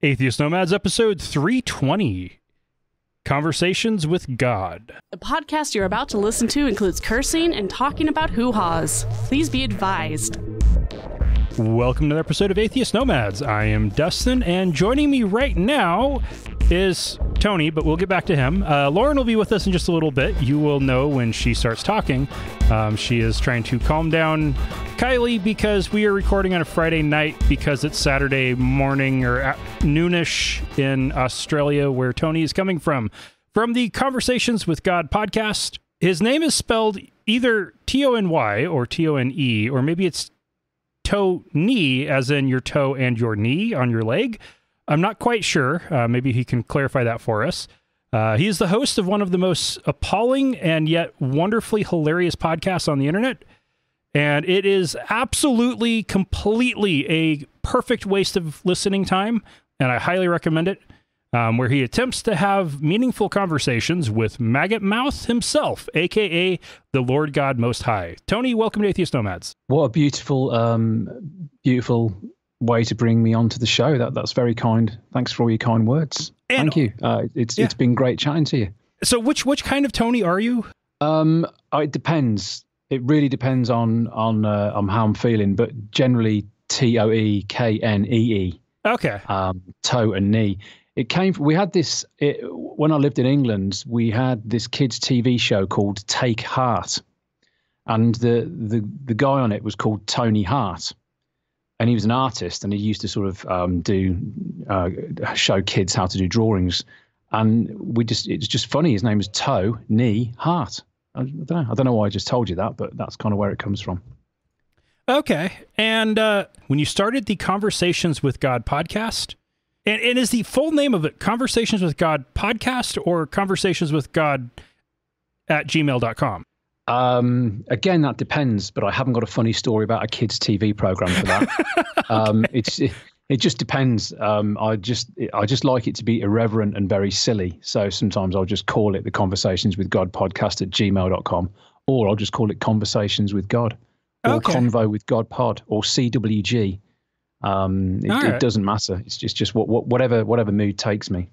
Atheist Nomads, episode 320, Conversations with God. The podcast you're about to listen to includes cursing and talking about hoo-haws. Please be advised. Welcome to another episode of Atheist Nomads. I am Dustin, and joining me right now is Tony, but we'll get back to him. Lauren will be with us in just a little bit. You will know when she starts talking. She is trying to calm down Kylie because we are recording on a Friday night because it's Saturday morning or noonish in Australia, where Tony is coming from the Conversations with God podcast. His name is spelled either Tony or Tone, or maybe it's toe-knee, as in your toe and your knee on your leg. I'm not quite sure. Maybe he can clarify that for us. He is the host of one of the most appalling and yet wonderfully hilarious podcasts on the internet. And it is absolutely, completely a perfect waste of listening time. And I highly recommend it, where he attempts to have meaningful conversations with Maggot Mouth himself, a.k.a. the Lord God Most High. Tony, welcome to Atheist Nomads. What a beautiful way to bring me onto the show. That's very kind. Thanks for all your kind words. And thank you. It's been great chatting to you. So which kind of Tony are you? It depends. It really depends on how I'm feeling, but generally TOEKNEE. Okay. Toe and knee. We had this when I lived in England. We had this kids' TV show called Take Heart, and the guy on it was called Tony Hart, and he was an artist, and he used to sort of show kids how to do drawings, and it's just funny. His name was Toe Knee Heart. I don't know why I just told you that, but that's kind of where it comes from. Okay. And when you started the Conversations with God podcast, and is the full name of it Conversations with God podcast or Conversations with God at gmail.com? Again, that depends, but I haven't got a funny story about a kids' TV program for that. It just depends. I just like it to be irreverent and very silly. So sometimes I'll just call it the Conversations with God podcast at gmail.com, or I'll just call it Conversations with God, or Convo with God pod, or CWG. It doesn't matter. It's just whatever mood takes me.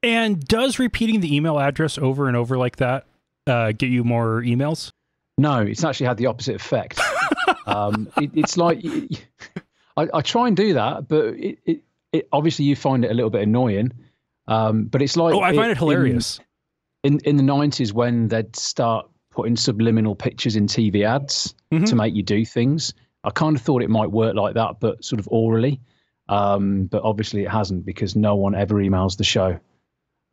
And does repeating the email address over and over like that get you more emails? No, it's actually had the opposite effect. It's like I try and do that, but it obviously you find it a little bit annoying. But it's like I find it hilarious. In the 90s, when they'd start putting subliminal pictures in TV ads to make you do things, I kind of thought it might work like that, but sort of orally. But obviously it hasn't, because no one ever emails the show.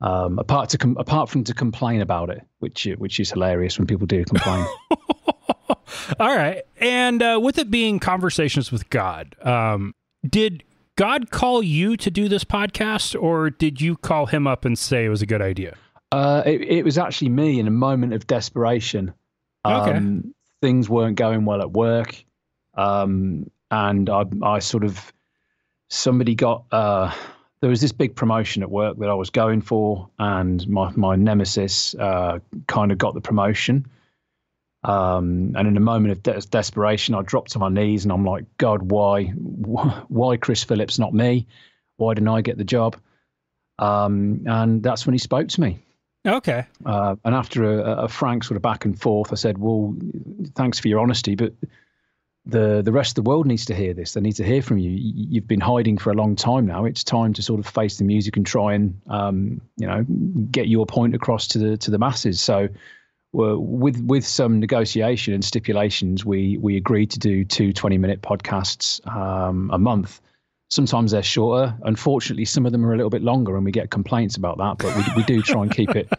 Apart from to complain about it, which is hilarious when people do complain. All right. And with it being Conversations with God, did God call you to do this podcast, or did you call him up and say it was a good idea? It was actually me in a moment of desperation. Things weren't going well at work. And I sort of, somebody got, there was this big promotion at work that I was going for, and my nemesis kind of got the promotion. And in a moment of desperation, I dropped to my knees and I'm like, God, why Chris Phillips, not me? Why didn't I get the job? And that's when he spoke to me. Okay. And after a frank sort of back and forth, I said, well, thanks for your honesty, but the rest of the world needs to hear this. They need to hear from you. You've been hiding for a long time now. It's time to sort of face the music and try and, get your point across to the masses. So with some negotiation and stipulations, we agreed to do 2 20-minute podcasts a month. Sometimes they're shorter. Unfortunately, some of them are a little bit longer, and we get complaints about that. But we do try and keep it.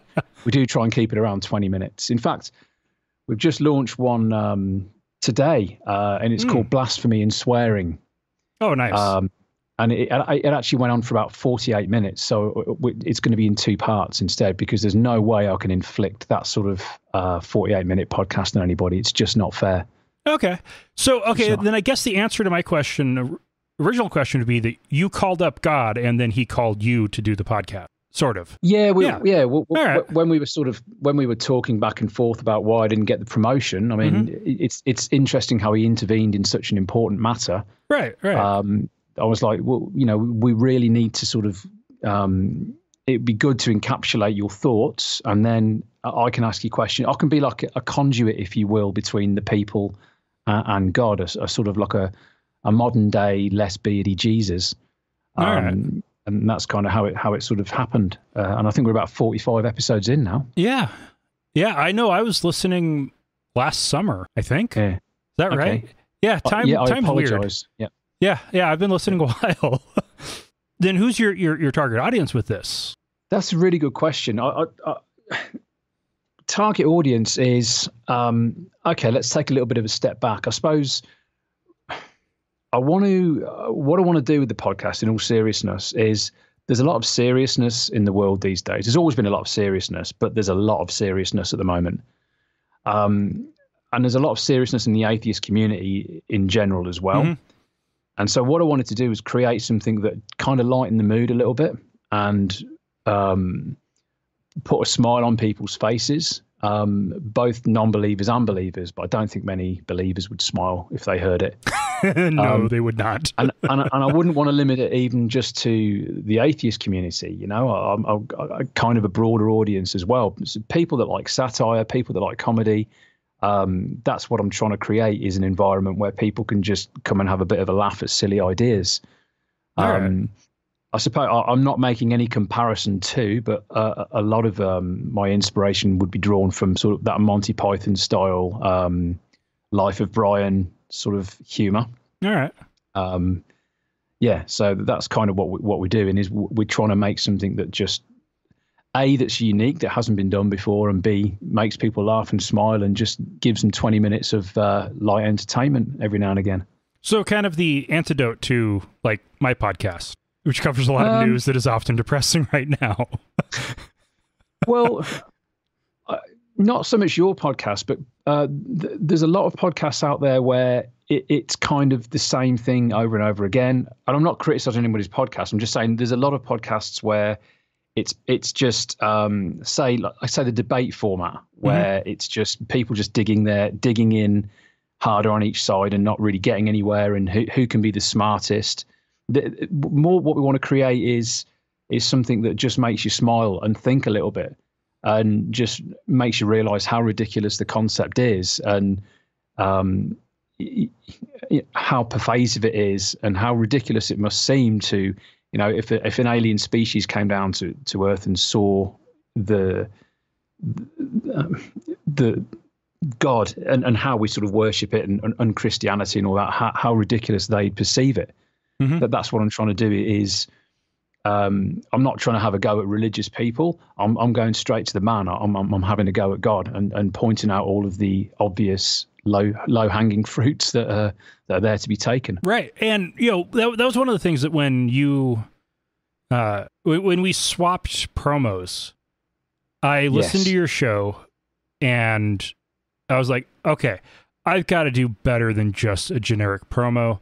We do try and keep it around 20 minutes. In fact, we've just launched one today, and it's called Blasphemy and Swearing. Oh, nice. And it actually went on for about 48 minutes. So it's going to be in 2 parts instead, because there's no way I can inflict that sort of 48-minute podcast on anybody. It's just not fair. Okay. So, then I guess the answer to my original question would be that you called up God and then he called you to do the podcast. Sort of. When we were talking back and forth about why I didn't get the promotion, I mean, it's interesting how he intervened in such an important matter. Right. I was like, well, we really need to sort of, it'd be good to encapsulate your thoughts, and then I can ask you questions. I can be like a conduit, if you will, between the people and God, a sort of like a modern day, less beardy Jesus. And that's kind of how it sort of happened. And I think we're about 45 episodes in now. Yeah. Yeah, I know. I was listening last summer, I think. Yeah. Is that right? Yeah, time's apologize. weird. Yeah. I've been listening a while. Then who's your target audience with this? That's a really good question. Target audience is, okay, let's take a little bit of a step back. I suppose what I want to do with the podcast, in all seriousness, is there's a lot of seriousness in the world these days. There's always been a lot of seriousness, but there's a lot of seriousness at the moment. And there's a lot of seriousness in the atheist community in general as well. Mm-hmm. And so what I wanted to do was create something that kind of lightened the mood a little bit and put a smile on people's faces, both non-believers and believers, but I don't think many believers would smile if they heard it. No, they would not. and I wouldn't want to limit it even just to the atheist community. I kind of a broader audience as well. So people that like satire, people that like comedy. That's what I'm trying to create, is an environment where people can just come and have a bit of a laugh at silly ideas. Right. I suppose I'm not making any comparison to, but a lot of my inspiration would be drawn from sort of that Monty Python style, Life of Brian sort of humor. All right. So that's kind of what we're doing, is we're trying to make something that just, A, that's unique, that hasn't been done before, and B, makes people laugh and smile and just gives them 20 minutes of light entertainment every now and again. So kind of the antidote to like my podcast, which covers a lot of news that is often depressing right now. Well, not so much your podcast, but there's a lot of podcasts out there where it's kind of the same thing over and over again. And I'm not criticizing anybody's podcast. I'm just saying there's a lot of podcasts where it's just say the debate format, where mm-hmm. it's just people just digging in harder on each side and not really getting anywhere, and who can be the smartest. More what we want to create is something that just makes you smile and think a little bit, and just makes you realize how ridiculous the concept is, and how pervasive it is, and how ridiculous it must seem to, if an alien species came down to Earth and saw the God and how we sort of worship it, and Christianity and all that, how ridiculous they perceive it. Mm-hmm. That's what I'm trying to do. Is I'm not trying to have a go at religious people. I'm going straight to the man. I'm having a go at God and pointing out all of the obvious low hanging fruits that are there to be taken. Right. And that was one of the things that when we swapped promos, I listened to your show and I was like, okay, I've got to do better than just a generic promo.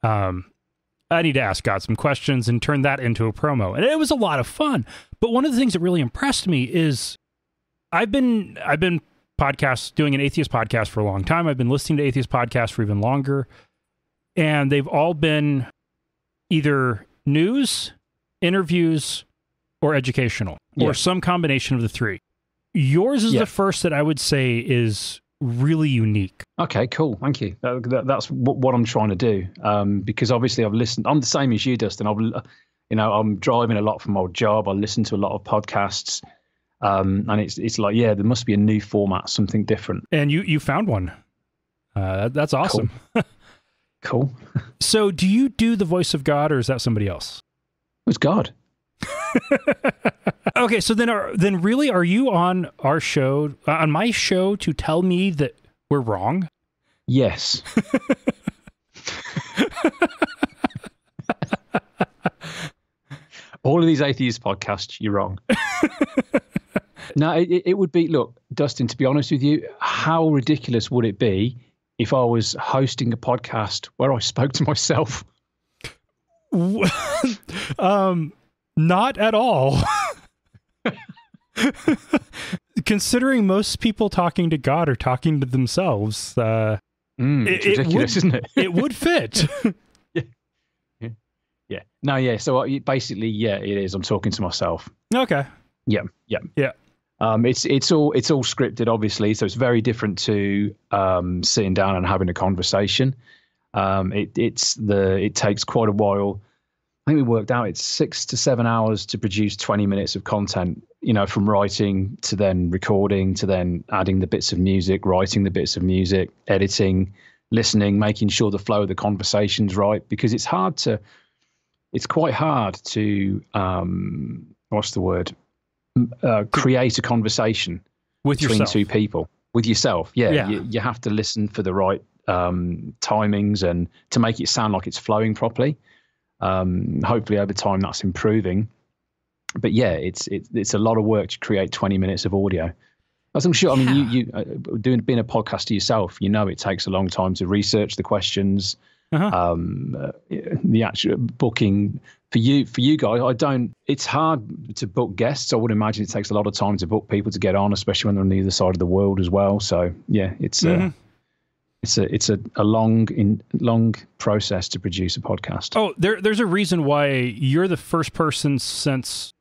I need to ask God some questions and turn that into a promo. And it was a lot of fun. But one of the things that really impressed me is I've been doing an atheist podcast for a long time. I've been listening to atheist podcasts for even longer. And they've all been either news, interviews, or educational, or some combination of the three. Yours is the first that I would say is really unique. Okay, cool. Thank you. That's what I'm trying to do. Because obviously I've listened. I'm the same as you, Dustin. I'm driving a lot for my job. I listen to a lot of podcasts. And it's like, there must be a new format, something different. And you found one. That's awesome. Cool. So do you do the voice of God, or is that somebody else? It's God. Okay, so then really, are you on our show, on my show, to tell me that we're wrong? Yes. All of these atheist podcasts, you're wrong. No, it would be, look, Dustin, to be honest with you, how ridiculous would it be if I was hosting a podcast where I spoke to myself? Not at all. Considering most people talking to God are talking to themselves, it's ridiculous, isn't it? It would fit. Yeah. No, yeah. So basically, yeah, it is. I'm talking to myself. Okay. Yeah. It's all scripted, obviously. So it's very different to sitting down and having a conversation. It takes quite a while. I think we worked out it's 6 to 7 hours to produce 20 minutes of content, from writing to then recording to then adding the bits of music, writing the bits of music, editing, listening, making sure the flow of the conversation's right, because it's quite hard to what's the word? Create a conversation between two people with yourself. Yeah. You have to listen for the right timings and to make it sound like it's flowing properly. Hopefully over time that's improving, but yeah, it's a lot of work to create 20 minutes of audio. As I'm sure, I mean, you being a podcaster yourself, it takes a long time to research the questions, the actual booking for you guys. It's hard to book guests. I would imagine it takes a lot of time to book people to get on, especially when they're on the other side of the world as well. So yeah, it's a long process to produce a podcast. Oh, there's a reason why you're the first person since,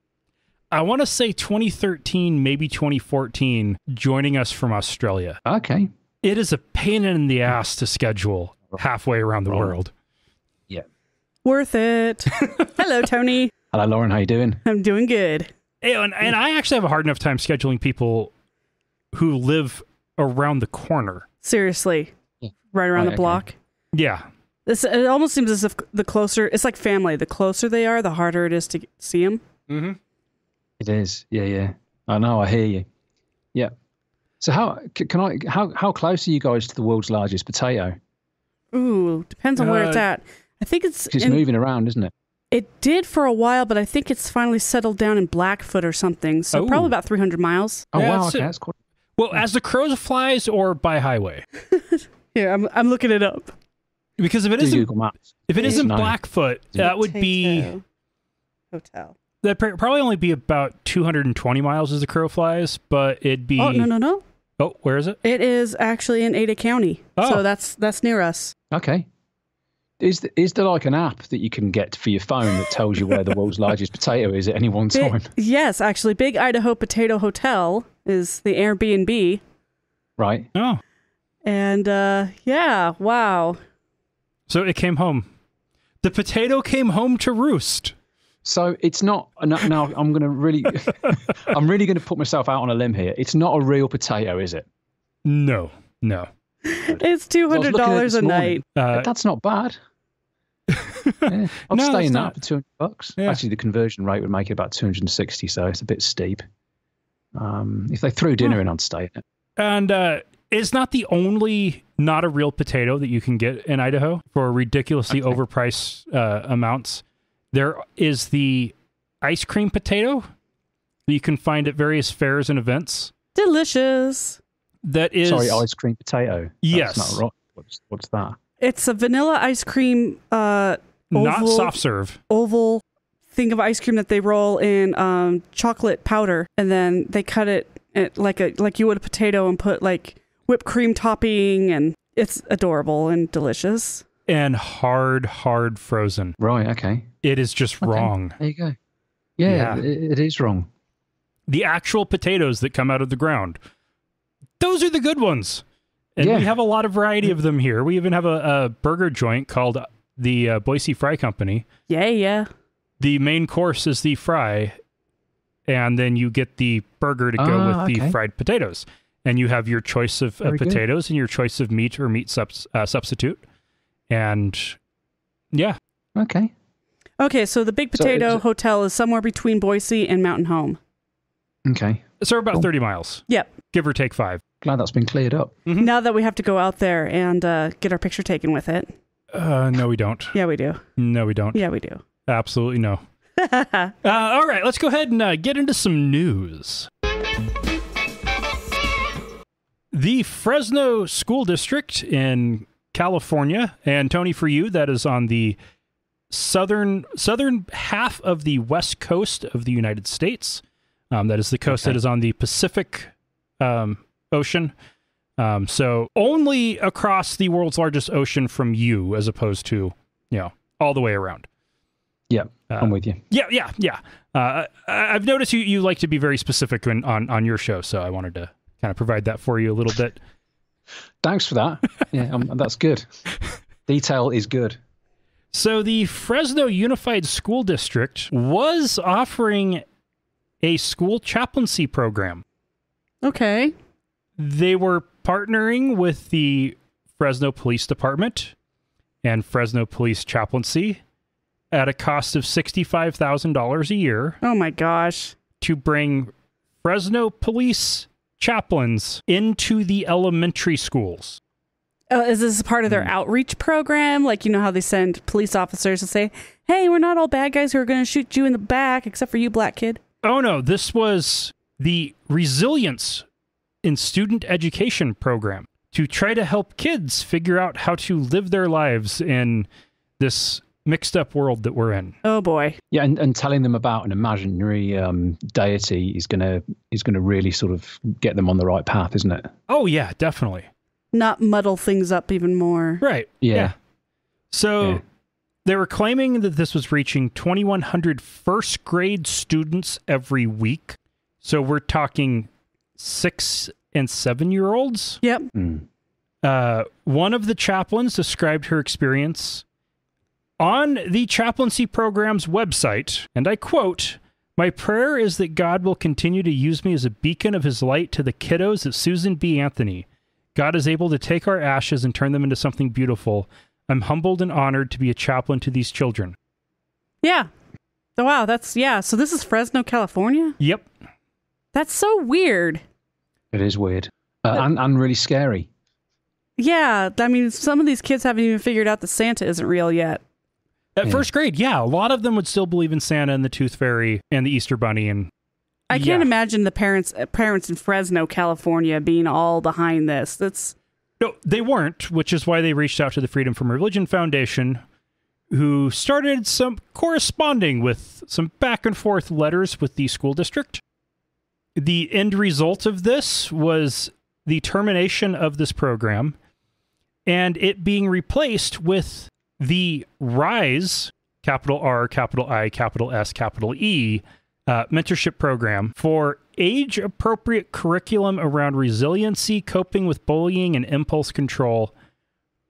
I want to say 2013, maybe 2014, joining us from Australia. Okay. It is a pain in the ass to schedule halfway around the world. Yeah. Worth it. Hello, Tony. Hello, Lauren. How you doing? I'm doing good. And I actually have a hard enough time scheduling people who live around the corner. Seriously. Right around the block. Yeah. It almost seems as if the closer, it's like family. The closer they are, the harder it is to see them. Mm-hmm. It is. Yeah. I know. I hear you. Yeah. So how close are you guys to the world's largest potato? Ooh, depends on where it's at. I think it's moving around, isn't it? It did for a while, but I think it's finally settled down in Blackfoot or something. So probably about 300 miles. Oh, wow. Okay, that's quite... Well, as the crow flies or by highway? Here, I'm looking it up. Because if it isn't Blackfoot, that would be hotel. That'd probably only be about 220 miles as the crow flies, but it'd be... Oh, no. Oh, where is it? It is actually in Ada County. Oh. So that's near us. Okay. Is there like an app that you can get for your phone that tells you where the world's largest potato is at any one time? Yes, actually. Big Idaho Potato Hotel is the Airbnb. Right. Oh. And yeah, wow. So it came home. The potato came home to roost. So it's not. Now I'm going to really, I'm really going to put myself out on a limb here. It's not a real potato, is it? No. It's $200 a night. That's not bad. Yeah, I'll stay in that for $200. Yeah. Actually, the conversion rate would make it about 260, so it's a bit steep. If they threw dinner in, I'd stay in it. And it's not the only not a real potato that you can get in Idaho for ridiculously overpriced amounts. There is the ice cream potato that you can find at various fairs and events. Delicious. That is... Sorry, ice cream potato. Yes. That's not right. What's that? It's a vanilla ice cream not soft serve. Oval thing of ice cream that they roll in chocolate powder, and then they cut it like you would a potato and put like whipped cream topping, and it's adorable and delicious. And hard frozen. Right, okay. It is just wrong. There you go. Yeah. It is wrong. The actual potatoes that come out of the ground, those are the good ones. And we have a lot of variety of them here. We even have a burger joint called the Boise Fry Company. Yeah. The main course is the fry, and then you get the burger to go with the fried potatoes. And you have your choice of potatoes and your choice of meat or meat substitute. And yeah. Okay, so the Big Potato Hotel is somewhere between Boise and Mountain Home. Okay. So about 30 miles. Yep. Give or take 5. Glad that's been cleared up. Mm-hmm. Now that we have to go out there and get our picture taken with it. No, we don't. Yeah, we do. No, we don't. Yeah, we do. Absolutely no. All right, let's go ahead and get into some news. The Fresno School District in California, and Tony, for you, that is on the southern half of the west coast of the United States. That is the coast that is on the Pacific Ocean. So only across the world's largest ocean from you, as opposed to, all the way around. Yeah, I'm with you. Yeah. I've noticed you like to be very specific on your show, so I wanted to kind of provide that for you a little bit. Thanks for that. Yeah, that's good. Detail is good. So the Fresno Unified School District was offering a school chaplaincy program. Okay. They were partnering with the Fresno Police Department and Fresno Police Chaplaincy at a cost of $65,000 a year. Oh my gosh. To bring Fresno police chaplains into the elementary schools. Is this part of their outreach program? Like, you know how they send police officers to say, hey, we're not all bad guys who are going to shoot you in the back, except for you, black kid. Oh, no. This was the Resilience in Student Education program to try to help kids figure out how to live their lives in this mixed up world that we're in. Oh, boy. Yeah, and telling them about an imaginary deity is gonna really sort of get them on the right path, isn't it? Oh, yeah, definitely. Not muddle things up even more. Right. Yeah. So they were claiming that this was reaching 2,100 first grade students every week. So we're talking 6 and 7-year-olds. Yep. One of the chaplains described her experience on the chaplaincy program's website, and I quote, "My prayer is that God will continue to use me as a beacon of his light to the kiddos at Susan B. Anthony. God is able to take our ashes and turn them into something beautiful. I'm humbled and honored to be a chaplain to these children." Yeah. Oh, wow. So this is Fresno, California? Yep. That's so weird. It is weird. And really scary. Yeah. I mean, some of these kids haven't even figured out that Santa isn't real yet. At first grade, yeah. A lot of them would still believe in Santa and the Tooth Fairy and the Easter Bunny. And I can't imagine the parents in Fresno, California being all behind this. No, they weren't, which is why they reached out to the Freedom from Religion Foundation, who started some corresponding with some back and forth letters with the school district. The end result of this was the termination of this program and it being replaced with the RISE, capital R, capital I, capital S, capital E, mentorship program for age-appropriate curriculum around resiliency, coping with bullying, and impulse control,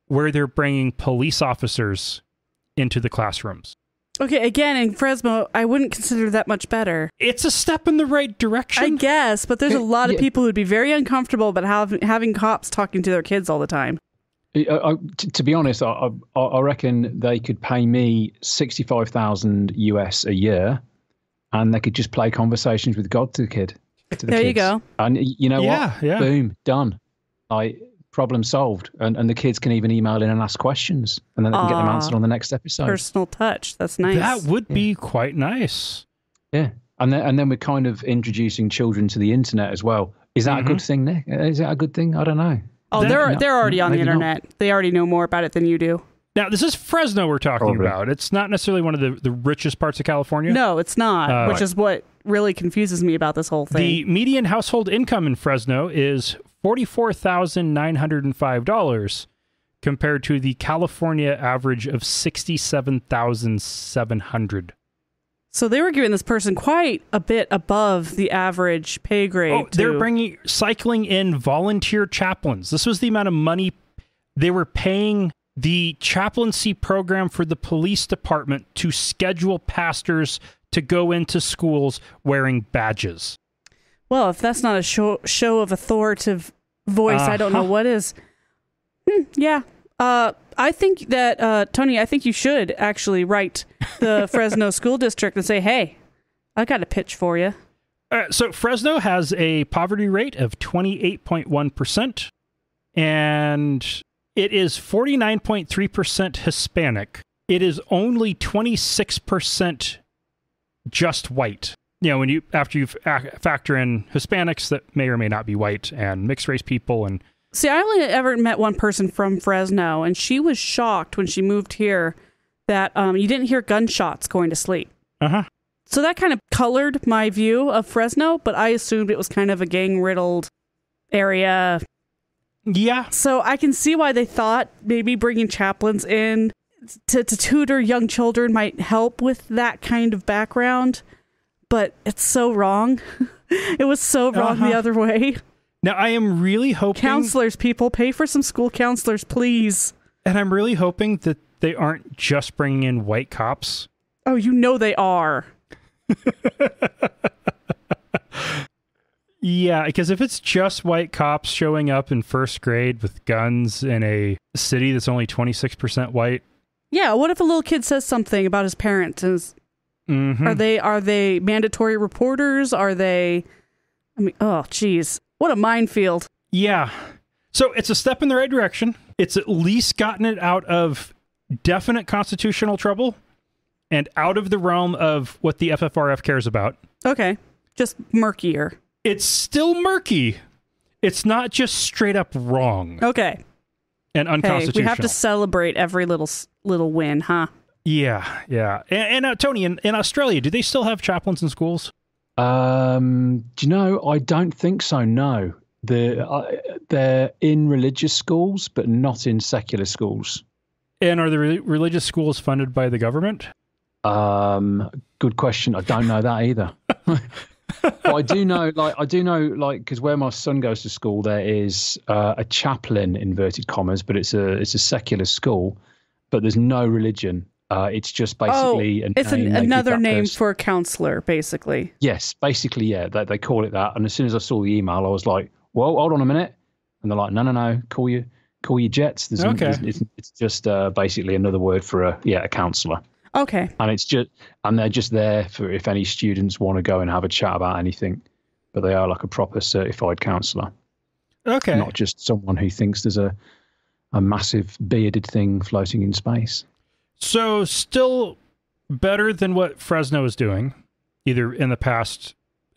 where they're bringing police officers into the classrooms. Okay, again, in Fresno, I wouldn't consider that much better. It's a step in the right direction. I guess, but there's a lot of people who'd be very uncomfortable about having cops talking to their kids all the time. To be honest, I reckon they could pay me $65,000 US a year, and they could just play conversations with God to the kid. There you go. And you know what? Yeah. Boom, done. Problem solved. And the kids can even email in and ask questions, and then they can get them answered on the next episode. Personal touch. That's nice. That would be quite nice. Yeah. And then we're kind of introducing children to the internet as well. Is that a good thing, Nick? Is that a good thing? I don't know. Oh, they're already on the internet. Not. They already know more about it than you do. Now, this is Fresno we're talking about. It's not necessarily one of the richest parts of California. No, it's not, which is what really confuses me about this whole thing. The median household income in Fresno is $44,905 compared to the California average of $67,700. So they were giving this person quite a bit above the average pay grade. Oh, they're cycling in volunteer chaplains. This was the amount of money they were paying the chaplaincy program for the police department to schedule pastors to go into schools wearing badges. Well, if that's not a show of authoritative voice, I don't know what is. Yeah. I think that, Tony, I think you should actually write the Fresno School District and say, hey, I got a pitch for you. So Fresno has a poverty rate of 28.1%, and it is 49.3% Hispanic. It is only 26% just white. You know, after you factor in Hispanics that may or may not be white and mixed race people. And see, I only ever met one person from Fresno, and she was shocked when she moved here that you didn't hear gunshots going to sleep. So that kind of colored my view of Fresno, but I assumed it was kind of a gang-riddled area. Yeah. So I can see why they thought maybe bringing chaplains in. to tutor young children might help with that kind of background, but it's so wrong. It was so wrong the other way. Now, I am really hoping... Counselors, people, pay for some school counselors, please. And I'm really hoping that they aren't just bringing in white cops. Oh, you know they are. Yeah, because if it's just white cops showing up in first grade with guns in a city that's only 26% white... Yeah, what if a little kid says something about his parents? Are they mandatory reporters? Are they... I mean, oh, geez. What a minefield. Yeah. So it's a step in the right direction. It's at least gotten it out of definite constitutional trouble and out of the realm of what the FFRF cares about. Okay. Just murkier. It's still murky. It's not just straight up wrong. Okay. And unconstitutional. Hey, we have to celebrate every little win, huh? Yeah, yeah. And Tony, in Australia, do they still have chaplains in schools? Do you know? I don't think so. No, they're in religious schools, but not in secular schools. And are the religious schools funded by the government? Good question. I don't know that either. But I do know, because where my son goes to school, there is a chaplain, inverted commas, but it's a secular school, but there's no religion. It's just basically another name for a counselor, basically. Yes, basically, yeah. They call it that. And as soon as I saw the email, I was like, "Well, hold on a minute." And they're like, "No, call your jets." It's just basically another word for a counselor. Okay. And they're just there for if any students want to go and have a chat about anything, but they are like a proper certified counselor. Okay. Not just someone who thinks there's a massive bearded thing floating in space. So still better than what Fresno is doing, either in the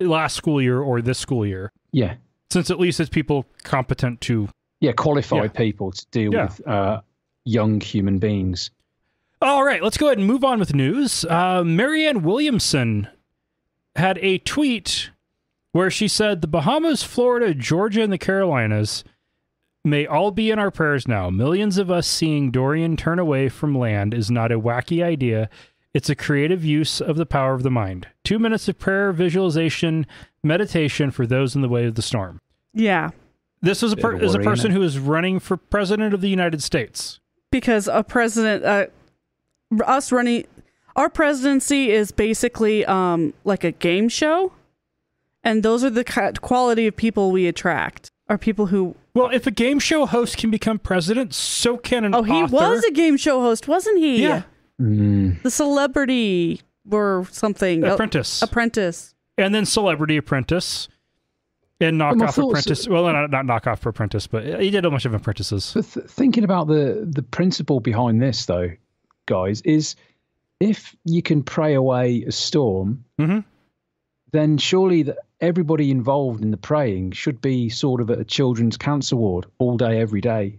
last school year or this school year. Yeah. Since at least it's people competent to... Yeah, qualified people to deal with young human beings. All right, let's go ahead and move on with news. Marianne Williamson had a tweet where she said, "The Bahamas, Florida, Georgia, and the Carolinas may all be in our prayers now. Millions of us seeing Dorian turn away from land is not a wacky idea. It's a creative use of the power of the mind. 2 minutes of prayer, visualization, meditation for those in the way of the storm." Yeah. This is a person who is running for president of the United States. Because a president... our presidency is basically like a game show, and those are the quality of people we attract. Are people who... Well, if a game show host can become president, so can an author. Oh, he was a game show host, wasn't he? Yeah. The Celebrity or something. Apprentice. And then Celebrity Apprentice. And Knockoff Apprentice. Well, not Knockoff Apprentice, but he did a bunch of apprentices. But thinking about the principle behind this, though, guys, is if you can pray away a storm, then surely everybody involved in the praying should be sort of at a children's cancer ward all day, every day.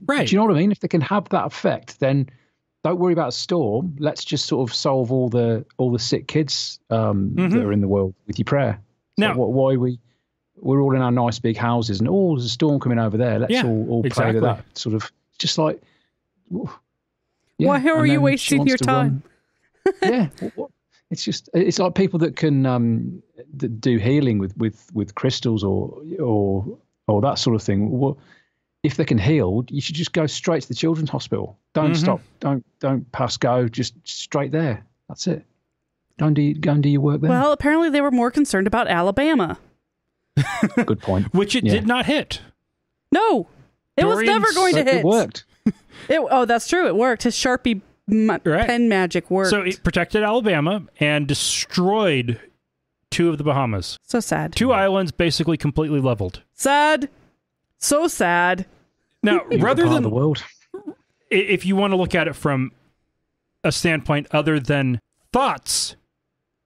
Right. Do you know what I mean? If they can have that effect, then don't worry about a storm. Let's just sort of solve all the sick kids that are in the world with your prayer. So now, we're all in our nice big houses, and there's a storm coming over there. Let's all pray to that. Sort of just like. Yeah, why are you wasting your time? Yeah, it's like people that can that do healing with crystals or that sort of thing. Well, if they can heal, you should just go straight to the children's hospital. Don't stop. Don't pass go. Just straight there. That's it. Go and do your work there. Well, apparently they were more concerned about Alabama. Good point. Which it did not hit. No, it was never going to hit. It worked. That's true. It worked. His Sharpie pen magic worked. So it protected Alabama and destroyed 2 of the Bahamas. So sad. 2 islands basically completely leveled. Sad. So sad. Now, rather than the world, if you want to look at it from a standpoint other than thoughts,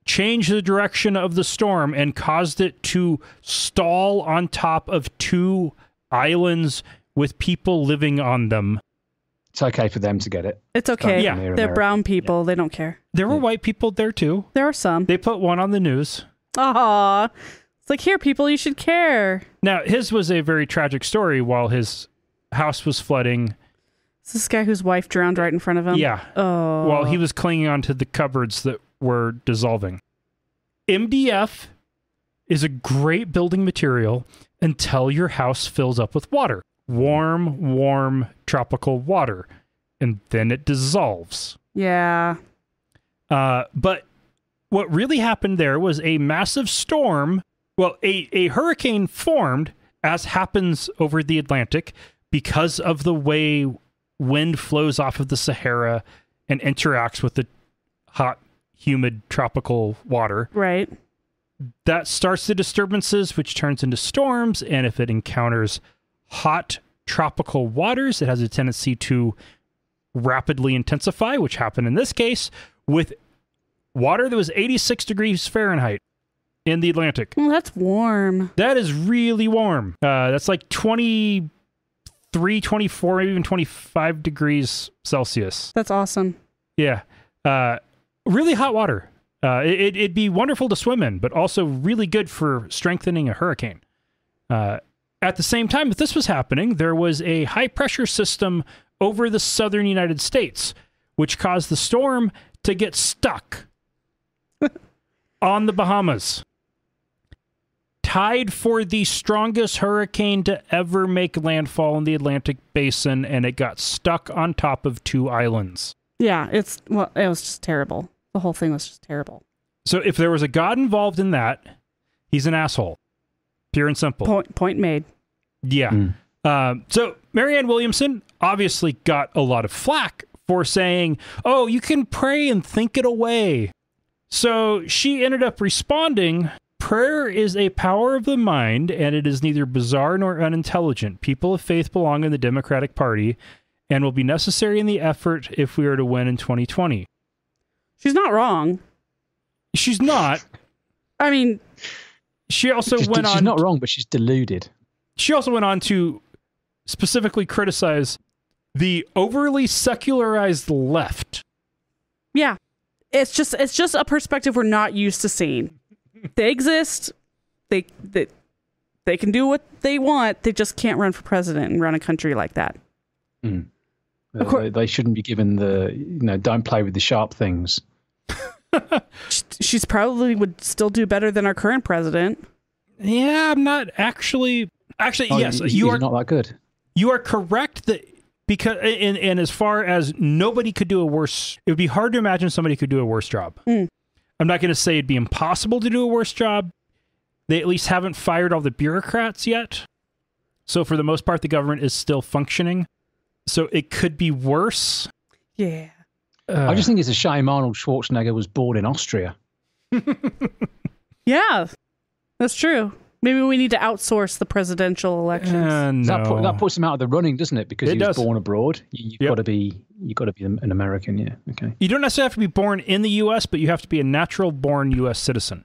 changed the direction of the storm and caused it to stall on top of 2 islands with people living on them. It's okay for them to get it. It's okay. Yeah. They're brown people. Yeah. They don't care. There were white people there too. There are some. They put one on the news. Aw. It's like, here, people, you should care. Now, his was a very tragic story while his house was flooding Is this guy whose wife drowned right in front of him? Yeah. Oh. While he was clinging onto the cupboards that were dissolving. MDF is a great building material until your house fills up with water. Warm, tropical water. And then it dissolves. Yeah. But what really happened there was a massive storm. Well, a hurricane formed, as happens over the Atlantic, because of the way wind flows off of the Sahara and interacts with the hot, humid, tropical water. Right. That starts the disturbances, which turns into storms. And if it encounters hot, tropical waters, it has a tendency to rapidly intensify, which happened in this case with water that was 86 degrees Fahrenheit in the Atlantic. Well, that's warm. That is really warm. That's like 23, 24, maybe even 25 degrees Celsius. That's awesome. Yeah. Really hot water. It'd be wonderful to swim in, but also really good for strengthening a hurricane. At the same time that this was happening, there was a high-pressure system over the southern United States, which caused the storm to get stuck on the Bahamas. Tied for the strongest hurricane to ever make landfall in the Atlantic Basin, and it got stuck on top of 2 islands. Yeah, it was just terrible. The whole thing was just terrible. So if there was a god involved in that, he's an asshole. Pure and simple. Point made. Yeah. So Marianne Williamson obviously got a lot of flack for saying, oh, you can pray and think it away. So she ended up responding, prayer is a power of the mind, and it is neither bizarre nor unintelligent. People of faith belong in the Democratic Party and will be necessary in the effort if we are to win in 2020. She's not wrong. She's not. I mean... She also she's not wrong, but she's deluded. She also went on to specifically criticize the overly secularized left. Yeah. It's just a perspective we're not used to seeing. They exist. They can do what they want. They just can't run for president and run a country like that. Mm. They shouldn't be given the, don't play with the sharp things. She's probably would still do better than our current president. Yeah, I'm not actually. Yes, you are not that good. You are correct that because and as far as nobody could do a worse, it would be hard to imagine somebody could do a worse job. Mm. I'm not going to say it'd be impossible to do a worse job. They at least haven't fired all the bureaucrats yet. So for the most part, the government is still functioning. So it could be worse. Yeah. I just think it's a shame Arnold Schwarzenegger was born in Austria. Yeah, that's true. Maybe we need to outsource the presidential elections. No. That puts him out of the running, doesn't it? Because he was born abroad. You've got to be an American. Yeah. Okay. You don't necessarily have to be born in the U.S., but you have to be a natural-born U.S. citizen.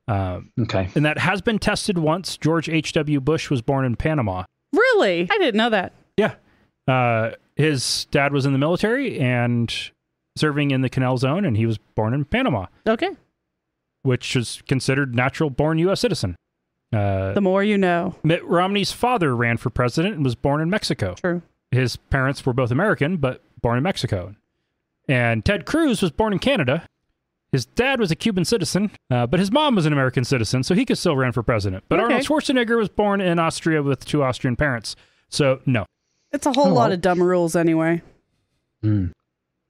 Okay. And that has been tested once. George H.W. Bush was born in Panama. Really? I didn't know that. Yeah. His dad was in the military and serving in the Canal Zone, and he was born in Panama. Okay. Which is considered natural-born U.S. citizen. The more you know. Mitt Romney's father ran for president and was born in Mexico. True. His parents were both American, but born in Mexico. And Ted Cruz was born in Canada. His dad was a Cuban citizen, but his mom was an American citizen, so he could still run for president. But Arnold Schwarzenegger was born in Austria with 2 Austrian parents. So, no. It's a whole lot of dumb rules anyway. Mm.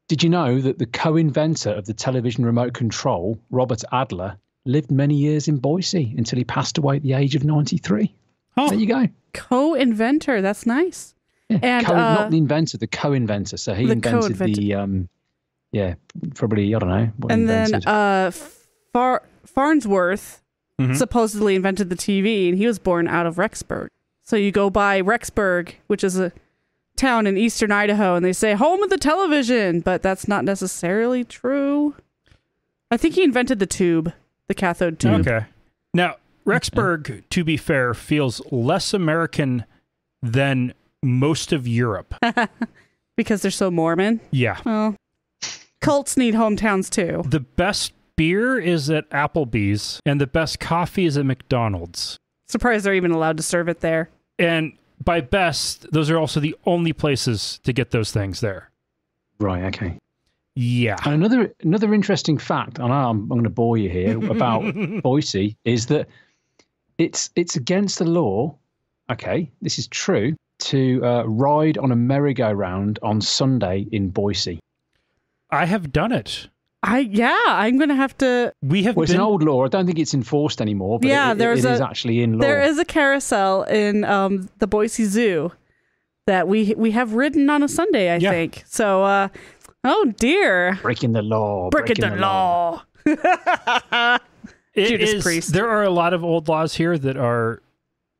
Did you know that the co-inventor of the television remote control, Robert Adler, lived many years in Boise until he passed away at the age of 93? Oh. There you go. Co-inventor. That's nice. Yeah. And not the inventor, the co-inventor. So he invented the, probably, I don't know. What and then Farnsworth supposedly invented the TV, and he was born out of Rexburg. So you go by Rexburg, which is a town in eastern Idaho, and they say home of the television, but that's not necessarily true. I think he invented the tube, the cathode tube. Okay. Now, Rexburg, to be fair, feels less American than most of Europe. Because they're so Mormon? Yeah. Well, cults need hometowns too. The best beer is at Applebee's, and the best coffee is at McDonald's. Surprised they're even allowed to serve it there. And by best, those are also the only places to get those things there. Right. Okay. Yeah. And another interesting fact, and I'm going to bore you here about Boise, is that it's against the law. Okay, this is true, to ride on a merry-go-round on Sunday in Boise. I have done it. I'm going to have to. It's an old law. I don't think it's enforced anymore, but it is actually in law. There is a carousel in the Boise Zoo that we have ridden on a Sunday, I think. So, oh dear. Breaking the law. Breaking the law. Judas Priest. There are a lot of old laws here that are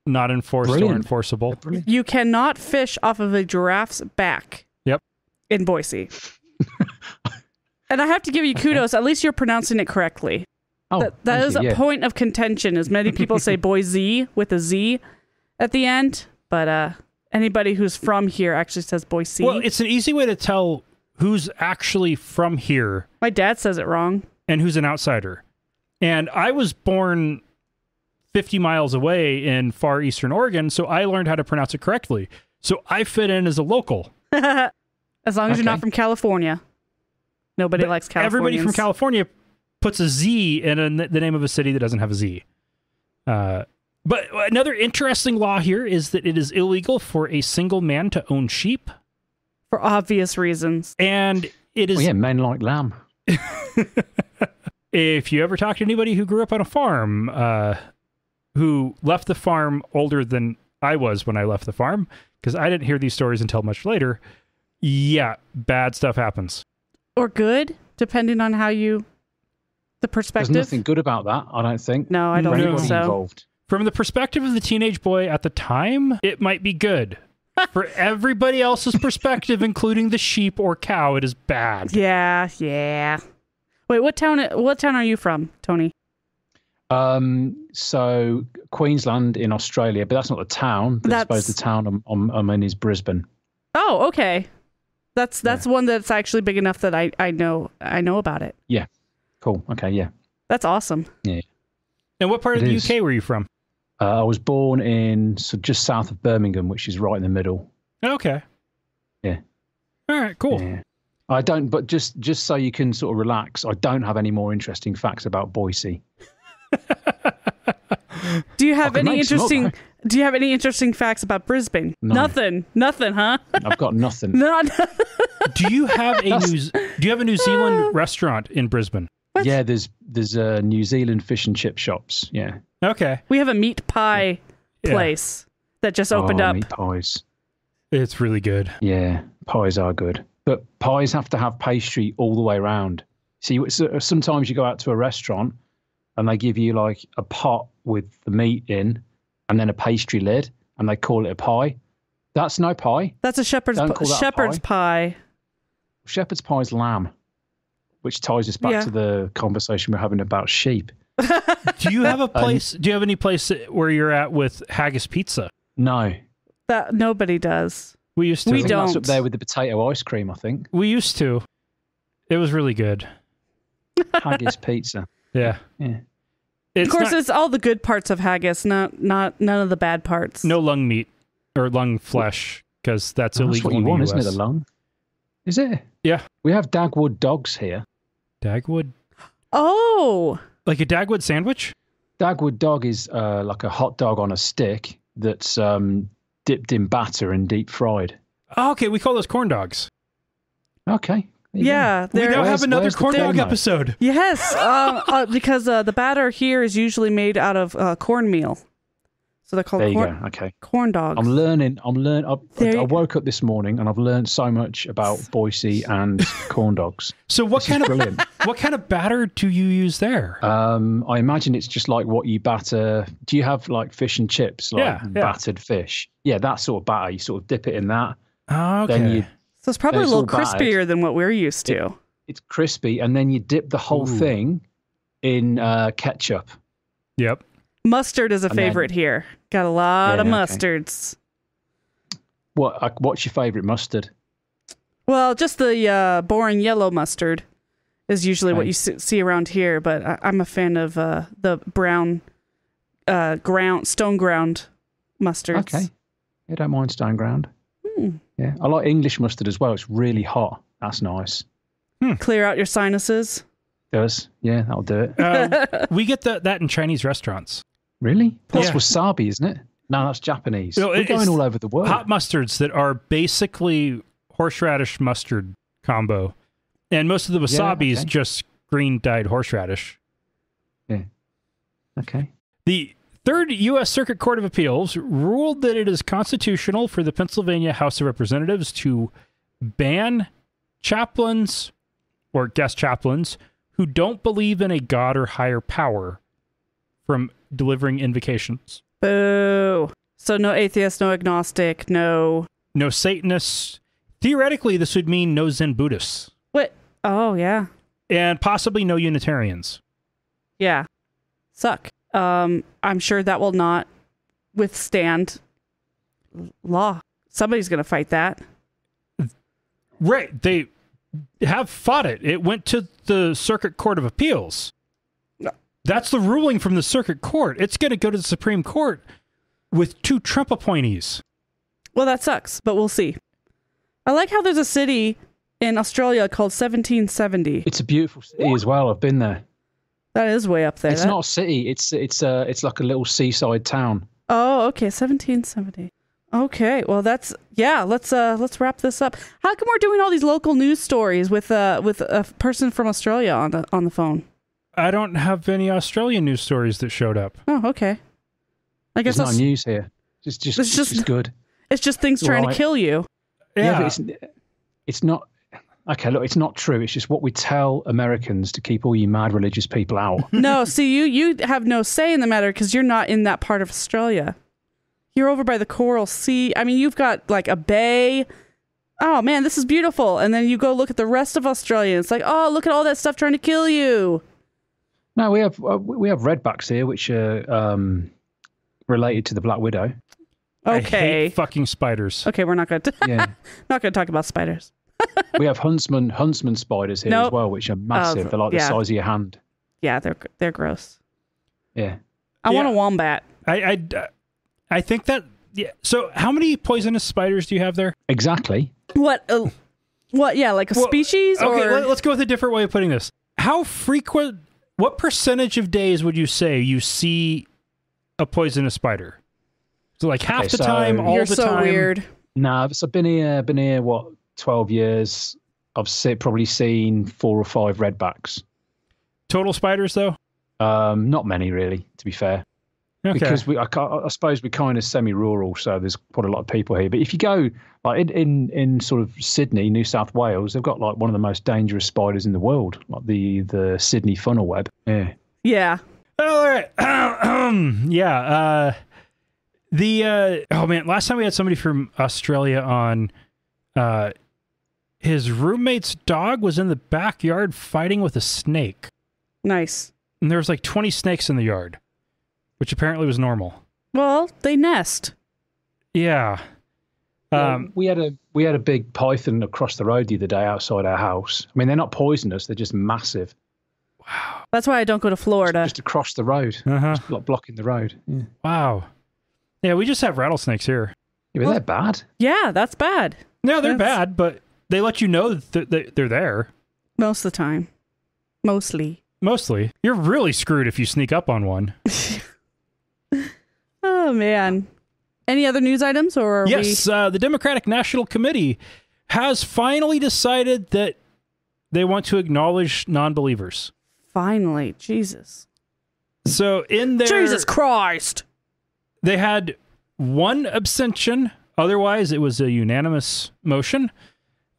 not enforced or enforceable. You cannot fish off of a giraffe's back. Yep. In Boise. And I have to give you kudos. At least you're pronouncing it correctly. Oh, that is a point of contention, as many people say Boise with a Z at the end. But anybody who's from here actually says Boise. Well, it's an easy way to tell who's actually from here. My dad says it wrong. And who's an outsider. And I was born 50 miles away in far eastern Oregon, so I learned how to pronounce it correctly. So I fit in as a local. As long as you're not from California. Nobody likes Californians. Everybody from California puts a Z in the name of a city that doesn't have a Z. But another interesting law here is that it is illegal for a single man to own sheep. For obvious reasons. And it is... men like lamb. If you ever talk to anybody who grew up on a farm, who left the farm older than I was when I left the farm, because I didn't hear these stories until much later, bad stuff happens. Or good, depending on how the perspective. There's nothing good about that, I don't think. No, I don't think so. Involved. From the perspective of the teenage boy at the time, it might be good. For everybody else's perspective, including the sheep or cow, it is bad. Yeah. Wait, what town are you from, Tony? So Queensland in Australia, but that's not the town. I suppose the town I'm in is Brisbane. Oh, okay. That's one that's actually big enough that I know about it. Yeah. Cool. Okay. Yeah. That's awesome. Yeah. And what part of the UK were you from? I was born in just south of Birmingham, which is right in the middle. Okay. Yeah. All right. Cool. Yeah. I don't, but just so you can sort of relax, I don't have any more interesting facts about Boise. Do you have any interesting facts about Brisbane? No. Nothing, huh? I've got nothing. Do you have a New Zealand restaurant in Brisbane? What? Yeah, there's New Zealand fish and chip shops. Yeah. Okay. We have a meat pie place that just opened up. Meat pies. It's really good. Yeah, pies are good. But pies have to have pastry all the way around. See, sometimes you go out to a restaurant and they give you like a pot with the meat in and then a pastry lid and they call it a pie. That's no pie. That's a shepherd's pie. Shepherd's pie is lamb, which ties us back to the conversation we're having about sheep. Do you have a place? Do you have any place where you're at with haggis pizza? No. That nobody does. We used to. We don't. That's up there with the potato ice cream, I think. We used to. It was really good. Haggis pizza. Yeah. Of course, it's all the good parts of haggis, not none of the bad parts. No lung meat or lung flesh, because that's illegal. That's what you want, isn't it? The lung. Is it? Yeah. We have Dagwood dogs here. Dagwood? Oh. Like a Dagwood sandwich? Dagwood dog is like a hot dog on a stick that's dipped in batter and deep fried. Oh, okay, we call those corn dogs. Okay. Yeah. We now have another corn dog episode. Yes, because the batter here is usually made out of cornmeal. So they're called corn dogs. I'm learning. I woke up this morning and I've learned so much about Boise and corn dogs. So what kind of batter do you use there? I imagine it's just like what you batter. Do you have like fish and chips, like battered fish? Yeah, that sort of batter. You sort of dip it in that. Oh, okay. Then so it's probably a little crispier than what we're used to. It's crispy, and then you dip the whole thing in ketchup. Yep. Mustard is a favorite here. Got a lot of mustards. What's your favorite mustard? Well, just the boring yellow mustard is usually what you see around here, but I'm a fan of the brown stone ground mustards. Okay. Yeah, don't mind stone ground. Yeah, I like English mustard as well. It's really hot. That's nice. Clear out your sinuses. Does. Yeah, that'll do it. We get that in Chinese restaurants. Really? That's Yeah. wasabi, isn't it? No, that's Japanese. No, We're going all over the world. Hot mustards that are basically horseradish mustard combo. And most of the wasabi is just green dyed horseradish. Yeah. Okay. The Third U.S. Circuit Court of Appeals ruled that it is constitutional for the Pennsylvania House of Representatives to ban chaplains or guest chaplains who don't believe in a god or higher power from delivering invocations. Boo. So no atheist, no agnostic, no Satanists. Theoretically, this would mean no Zen Buddhists. What? Oh, yeah. And possibly no Unitarians. Yeah. Suck. I'm sure that will not withstand law. Somebody's going to fight that. Right. They have fought it. It went to the Circuit Court of Appeals. No. That's the ruling from the Circuit Court. It's going to go to the Supreme Court with 2 Trump appointees. Well, that sucks, but we'll see. I like how there's a city in Australia called 1770. It's a beautiful city as well. I've been there. That is way up there. It's not a city. It's like a little seaside town. Oh, okay, 1770. Okay, well let's wrap this up. How come we're doing all these local news stories with a person from Australia on the phone? I don't have any Australian news stories that showed up. Oh, okay. I guess There's no news here. It's just good. It's just things trying to kill you. Yeah, but it's not. Okay, look, it's not true. It's just what we tell Americans to keep all you mad religious people out. No, see, you have no say in the matter because you're not in that part of Australia. You're over by the Coral Sea. I mean, you've got like a bay. Oh man, this is beautiful. And then you go look at the rest of Australia. It's like, oh, look at all that stuff trying to kill you. No, we have redbacks here, which are related to the Black Widow. I Okay. hate fucking spiders. Okay, we're not going to Yeah. not going to talk about spiders. We have huntsman spiders here as well, which are massive. They're like the size of your hand. Yeah, they're gross. Yeah. I want a wombat. I think that, yeah. So how many poisonous spiders do you have there? Exactly. What? Yeah, like a species? Okay, or let's go with a different way of putting this. How frequent, what percentage of days would you say you see a poisonous spider? So like half the time, all you're the so time? weird. Nah, so I've been here, what, 12 years. I've probably seen 4 or 5 redbacks. Total spiders, though? Not many, really, to be fair. Okay. Because I suppose we're kind of semi-rural, so there's quite a lot of people here. But if you go like in sort of Sydney, New South Wales, they've got like one of the most dangerous spiders in the world, like the Sydney funnel web. Yeah. Yeah. All right. Yeah. Oh man, last time we had somebody from Australia on, his roommate's dog was in the backyard fighting with a snake. Nice. And there was like 20 snakes in the yard, which apparently was normal. Well, they nest. Yeah. We had a big python across the road the other day outside our house. I mean, they're not poisonous; they're just massive. Wow. That's why I don't go to Florida. Just across the road, just like blocking the road. Yeah. Wow. Yeah, we just have rattlesnakes here. Yeah, but they're bad. Yeah, that's bad. No, they're bad, but they let you know that they're there. Most of the time. Mostly. You're really screwed if you sneak up on one. Oh, man. Any other news items? Or yes, the Democratic National Committee has finally decided that they want to acknowledge non-believers. Finally. Jesus. So in their... Jesus Christ! They had one abstention. Otherwise, it was a unanimous motion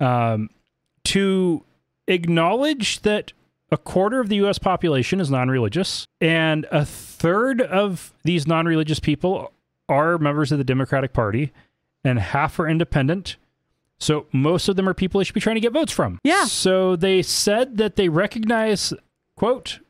to acknowledge that a quarter of the U.S. population is non-religious, and a third of these non-religious people are members of the Democratic Party, and half are independent. So most of them are people they should be trying to get votes from. Yeah. So they said that they recognize, quote,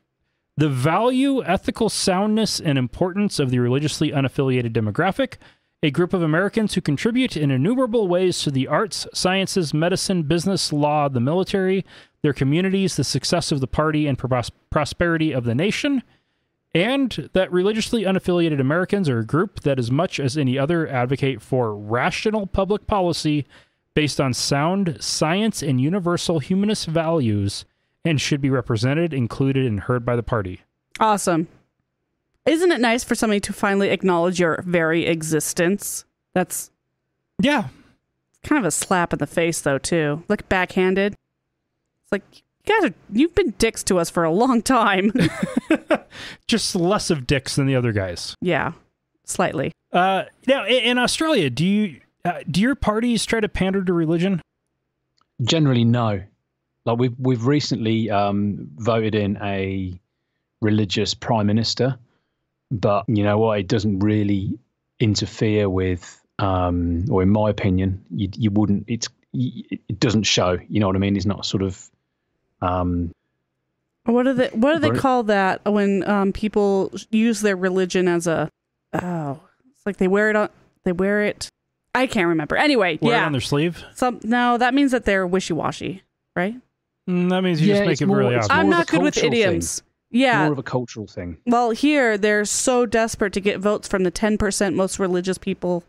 the value, ethical soundness, and importance of the religiously unaffiliated demographic, a group of Americans who contribute in innumerable ways to the arts, sciences, medicine, business, law, the military, their communities, the success of the party, and prosperity of the nation. and that religiously unaffiliated Americans are a group that, as much as any other, advocate for rational public policy based on sound science and universal humanist values and should be represented, included, and heard by the party. Awesome. Isn't it nice for somebody to finally acknowledge your very existence? That's kind of a slap in the face, though, too. Like backhanded. It's like, you've been dicks to us for a long time. Just less of dicks than the other guys. Yeah, slightly. Now, in Australia, do your parties try to pander to religion? Generally, no. Like we've recently voted in a religious prime minister, but you know what? It doesn't really interfere with, or in my opinion, you wouldn't. It doesn't show. You know what I mean? It's not sort of. What do they call that when people use their religion as a? Oh, it's like they wear it. I can't remember. Anyway, wear it on their sleeve. No, that means that they're wishy-washy, right? That means you just make it really obvious. I'm not good with idioms. Yeah, more of a cultural thing. Well, here they're so desperate to get votes from the 10% most religious people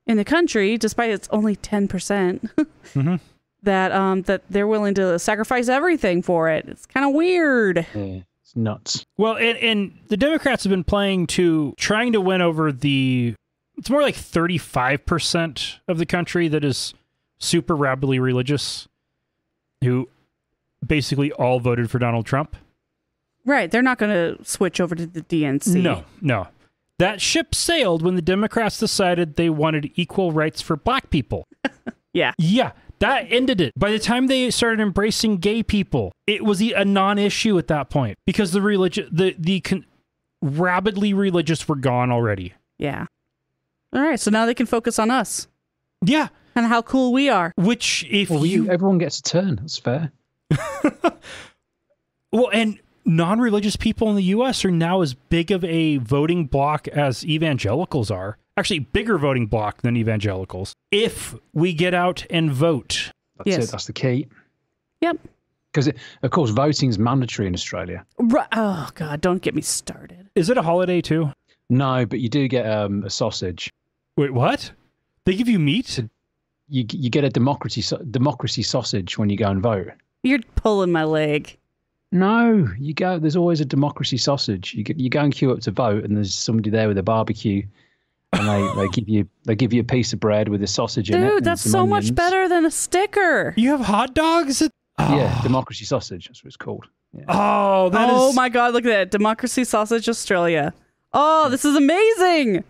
in the country, despite it's only 10%, that they're willing to sacrifice everything for it. It's kind of weird. Yeah, it's nuts. Well, and the Democrats have been trying to win over it's more like 35% of the country that is super rabidly religious, who basically all voted for Donald Trump. Right. They're not going to switch over to the DNC. No. That ship sailed when the Democrats decided they wanted equal rights for black people. Yeah. Yeah. That ended it. By the time they started embracing gay people, it was a non-issue at that point because the rabidly religious were gone already. Yeah. All right. So now they can focus on us. Yeah. And how cool we are. Which, everyone gets a turn. That's fair. Well, and non-religious people in the U.S. are now as big of a voting bloc as evangelicals are. Actually, bigger voting bloc than evangelicals. If we get out and vote. That's it. That's the key. Yep. Because, of course, voting is mandatory in Australia. Oh, God, don't get me started. Is it a holiday, too? No, but you do get a sausage. Wait, what? They give you meat? You get a democracy sausage when you go and vote. You're pulling my leg. No, you go. There's always a democracy sausage. You go and queue up to vote, and there's somebody there with a barbecue, and they give you a piece of bread with a sausage in it. Dude, that's so much better than a sticker. You have hot dogs? Yeah, democracy sausage. That's what it's called. Yeah. Oh, my God! Look at that, democracy sausage Australia. Oh, this is amazing.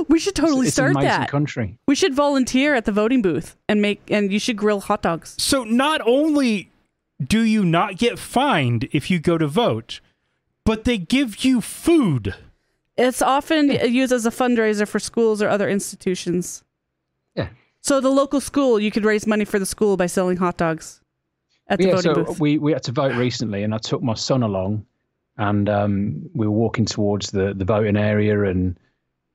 We should totally start that. It's an amazing that. Country. We should volunteer at the voting booth and you should grill hot dogs. So not only do you not get fined if you go to vote, but they give you food. It's often used as a fundraiser for schools or other institutions. Yeah. So the local school, you could raise money for the school by selling hot dogs at the voting booth. We had to vote recently, and I took my son along, and we were walking towards the voting area, and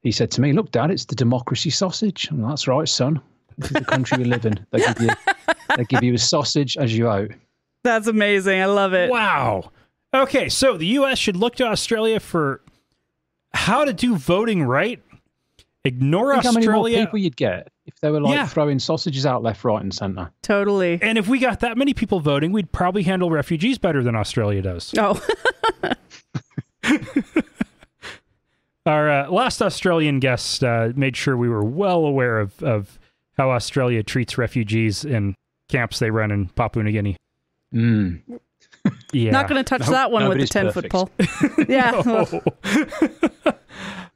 he said to me, "Look, Dad, it's the democracy sausage." I'm like, "That's right, son. This is the country we live in. They give you a sausage as you vote." That's amazing. I love it. Wow. Okay, so the U.S. should look to Australia for how to do voting right. Ignore Australia. How many more people you'd get if they were throwing sausages out left, right, and centre? Totally. And if we got that many people voting, we'd probably handle refugees better than Australia does. Oh. Our last Australian guest made sure we were well aware of how Australia treats refugees in camps they run in Papua New Guinea. Yeah. Not going to touch that one with the 10-foot pole. Yeah.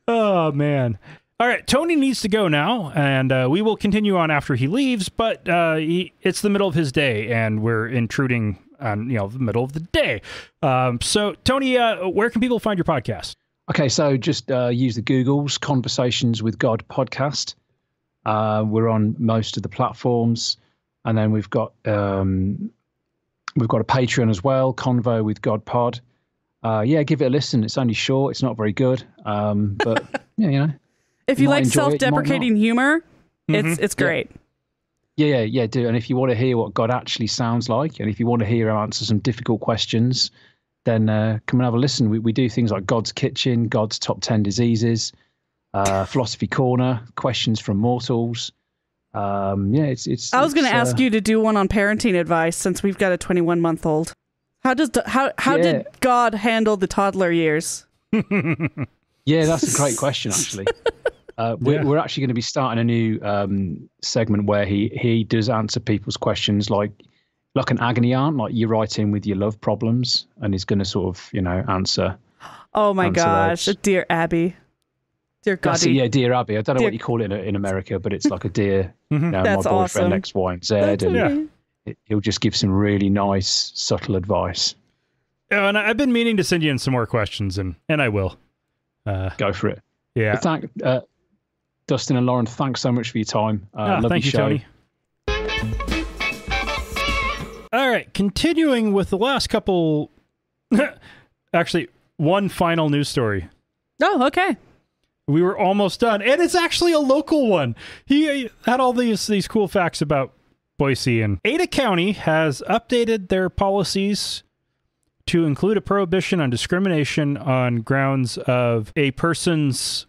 Oh, man. All right. Tony needs to go now, and we will continue on after he leaves, but it's the middle of his day, and we're intruding on the middle of the day. So, Tony, where can people find your podcast? Okay, so just use the Google's Conversations with God podcast. We're on most of the platforms, and then we've got a Patreon as well, Convo with God Pod. Give it a listen. It's only short. It's not very good, but if you like self-deprecating humor, it's great. Yeah, do. And if you want to hear what God actually sounds like, and if you want to hear him answer some difficult questions, then come and have a listen. We do things like God's Kitchen, God's Top 10 Diseases, Philosophy Corner, Questions from Mortals. It's. I was going to ask you to do one on parenting advice since we've got a 21-month-old. How did God handle the toddler years? Yeah, that's a great question, actually. We're actually going to be starting a new segment where he does answer people's questions like an agony aunt, like you write in with your love problems, and he's going to sort of, answer. Oh my gosh, dear Abby. Dear God. Yeah, Dear Abby. I don't know what you call it in America, but it's like a dear, my That's boyfriend awesome. X, Y, and Z. He'll just give some really nice, subtle advice. Oh, and I've been meaning to send you in some more questions, and I will. Go for it. Yeah. Dustin and Lauren, thanks so much for your time. Love thank you, show. Tony. All right, continuing with the last couple, actually, one final news story. Oh, okay. We were almost done, and it's actually a local one. He had all these cool facts about Boise, and Ada County has updated their policies to include a prohibition on discrimination on grounds of a person's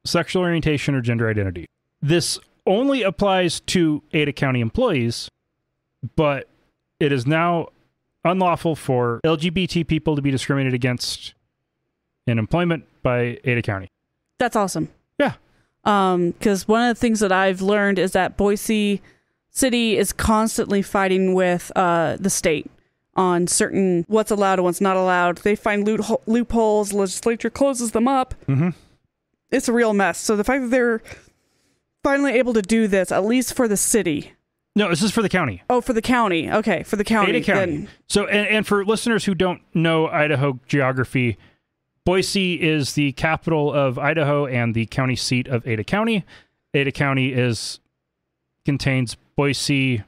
sexual orientation or gender identity. This only applies to Ada County employees, but it is now unlawful for LGBT people to be discriminated against in employment by Ada County. That's awesome. Yeah. Because one of the things that I've learned is that Boise City is constantly fighting with the state on certain what's allowed and what's not allowed. They find loopholes. Legislature closes them up. Mm-hmm. It's a real mess. So the fact that they're finally able to do this, at least for the city. No, this is for the county. Oh, for the county. Okay, for the county. Ada County. Then. So, and for listeners who don't know Idaho geography, Boise is the capital of Idaho and the county seat of Ada County. Ada County contains Boise,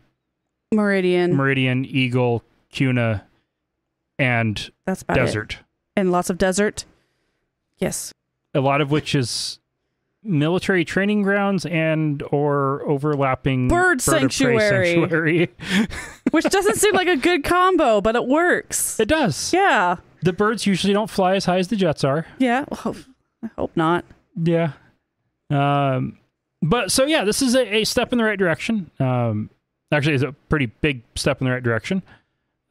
Meridian, Eagle, Cuna, and that's about desert. It. And lots of desert. Yes. A lot of which is military training grounds and or overlapping bird of prey sanctuary. Which doesn't seem like a good combo, but it works. It does. Yeah. The birds usually don't fly as high as the jets are. Yeah. Well, I hope not. Yeah. But so, yeah, this is a step in the right direction. Actually, it's a pretty big step in the right direction.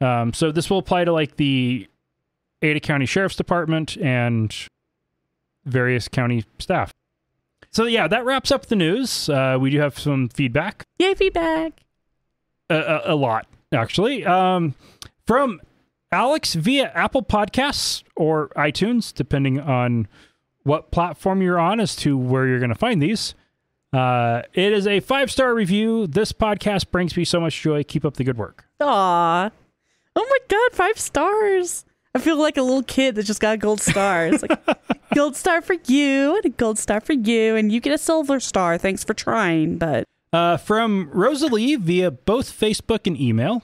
So this will apply to like the Ada County Sheriff's Department and various county staff. So, yeah, that wraps up the news. We do have some feedback. Yay, feedback. A lot, actually. From Alex via Apple Podcasts or iTunes, depending on what platform you're on as to where you're going to find these. It is a 5-star review. This podcast brings me so much joy. Keep up the good work. Aw. Oh my God, 5 stars. I feel like a little kid that just got a gold star. It's like, gold star for you and a gold star for you, and you get a silver star. Thanks for trying. But from Rosalie via both Facebook and email.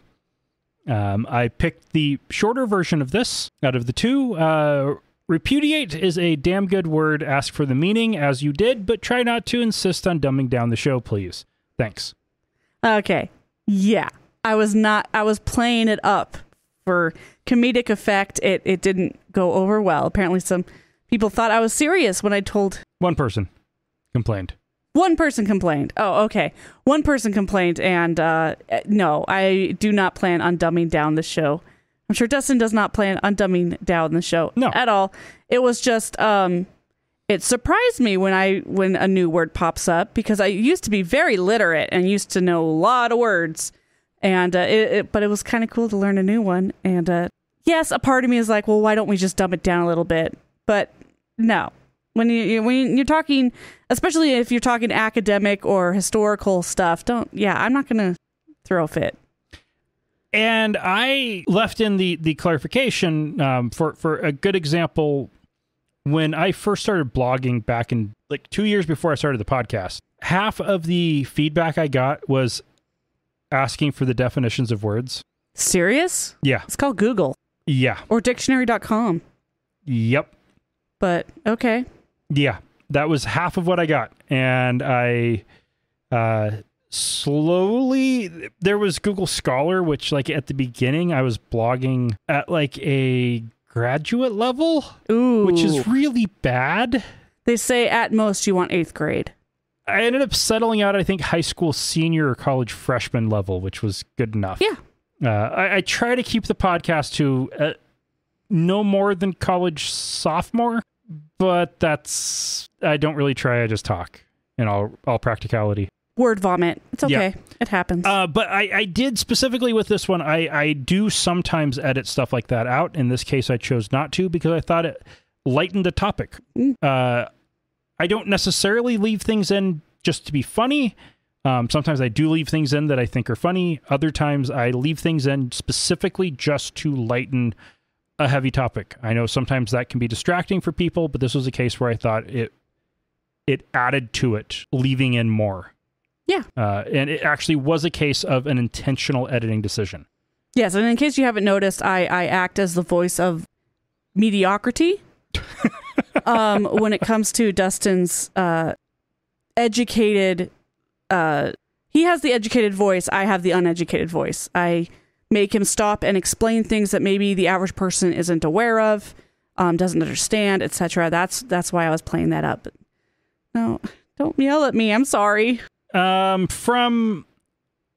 I picked the shorter version of this out of the two. Repudiate is a damn good word. Ask for the meaning as you did, but try not to insist on dumbing down the show, please. Thanks. Okay. Yeah. I was playing it up for comedic effect. It didn't go over well. Apparently some people thought I was serious when I told... One person complained. One person complained. Oh, okay. One person complained, and no, I do not plan on dumbing down the show. I'm sure Dustin does not plan on dumbing down the show at all. It was just, it surprised me when a new word pops up, because I used to be very literate and used to know a lot of words, and but it was kind of cool to learn a new one. And yes, a part of me is like, well, why don't we just dumb it down a little bit? But no. When you're talking, especially if you're talking academic or historical stuff, I'm not going to throw a fit. And I left in the clarification for a good example. When I first started blogging back in like 2 years before I started the podcast, half of the feedback I got was asking for the definitions of words. Serious? Yeah. It's called Google. Yeah. Or dictionary.com. Yep. But okay. Yeah, that was half of what I got. And I slowly, there was Google Scholar, which like at the beginning I was blogging at like a graduate level, Ooh. which is really bad. They say at most you want 8th grade. I ended up settling out, I think, high school senior or college freshman level, which was good enough. Yeah. I try to keep the podcast to no more than college sophomore, but I don't really try. I just talk in all practicality. Word vomit. It's okay. Yeah. It happens. But I did specifically with this one, I do sometimes edit stuff like that out. In this case, I chose not to because I thought it lightened the topic. I don't necessarily leave things in just to be funny. Sometimes I do leave things in that I think are funny. Other times I leave things in specifically just to lighten a heavy topic. I know sometimes that can be distracting for people, but this was a case where I thought it added to it, leaving in more. Yeah. And it actually was a case of an intentional editing decision. Yes, and in case you haven't noticed, I act as the voice of mediocrity when it comes to Dustin's educated... he has the educated voice, I have the uneducated voice. I make him stop and explain things that maybe the average person isn't aware of, doesn't understand, etc. That's why I was playing that up. But no, don't yell at me. I'm sorry. From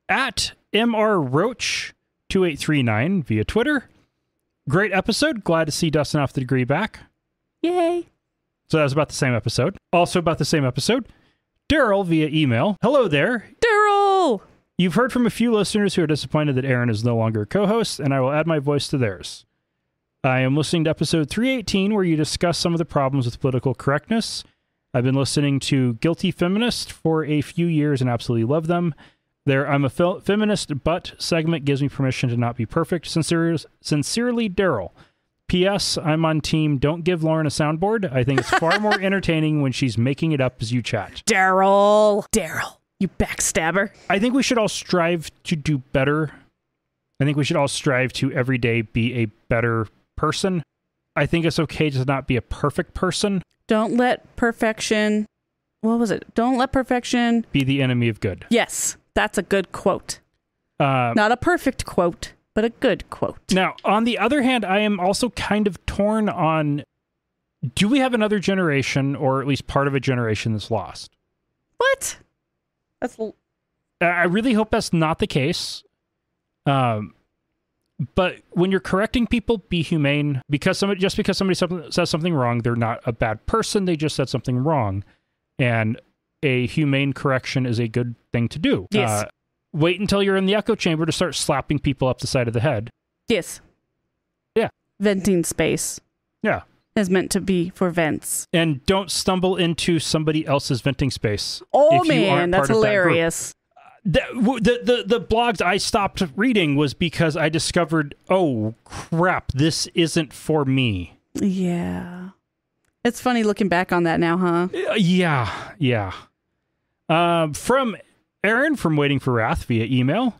at MRRoach2839 via Twitter. Great episode. Glad to see Dustin off the degree back. Yay. So that was about the same episode. Also about the same episode, Darryl via email. Hello there. Darryl! You've heard from a few listeners who are disappointed that Aaron is no longer a co-host, and I will add my voice to theirs. I am listening to episode 318, where you discuss some of the problems with political correctness. I've been listening to Guilty Feminist for a few years and absolutely love them. Their I'm a Feminist But segment gives me permission to not be perfect. Sincerely, Darryl. P.S. I'm on team Don't Give Lauren a Soundboard. I think it's far more entertaining when she's making it up as you chat. Darryl, you backstabber. I think we should all strive to do better. I think we should all strive to every day be a better person. I think it's okay to not be a perfect person. Don't let perfection... What was it? Don't let perfection... be the enemy of good. Yes, that's a good quote. Not a perfect quote, but a good quote. Now, on the other hand, I am also kind of torn on, do we have another generation, or at least part of a generation that's lost? What? I really hope that's not the case. But when you're correcting people, be humane. Because somebody says something wrong, they're not a bad person. They just said something wrong. And a humane correction is a good thing to do. Yes. Wait until you're in the echo chamber to start slapping people up the side of the head. Yes. Yeah. Venting space. Yeah. Is meant to be for vents. And don't stumble into somebody else's venting space. Oh man, that's hilarious. The blogs I stopped reading was because I discovered, oh crap, this isn't for me. Yeah. It's funny looking back on that now, huh? Yeah. From Aaron from Waiting for Wrath via email.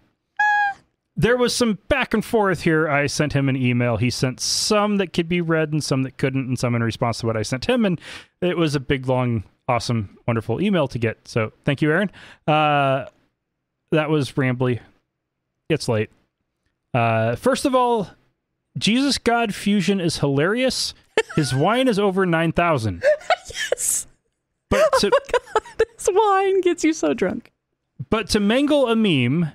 There was some back and forth here. I sent him an email. He sent some that could be read and some that couldn't, and some in response to what I sent him. And it was a big, long, awesome, wonderful email to get. So thank you, Aaron. That was rambly. It's late. First of all, Jesus God Fusion is hilarious. His wine is over 9,000. Yes. But oh my God, his wine gets you so drunk. But to mangle a meme,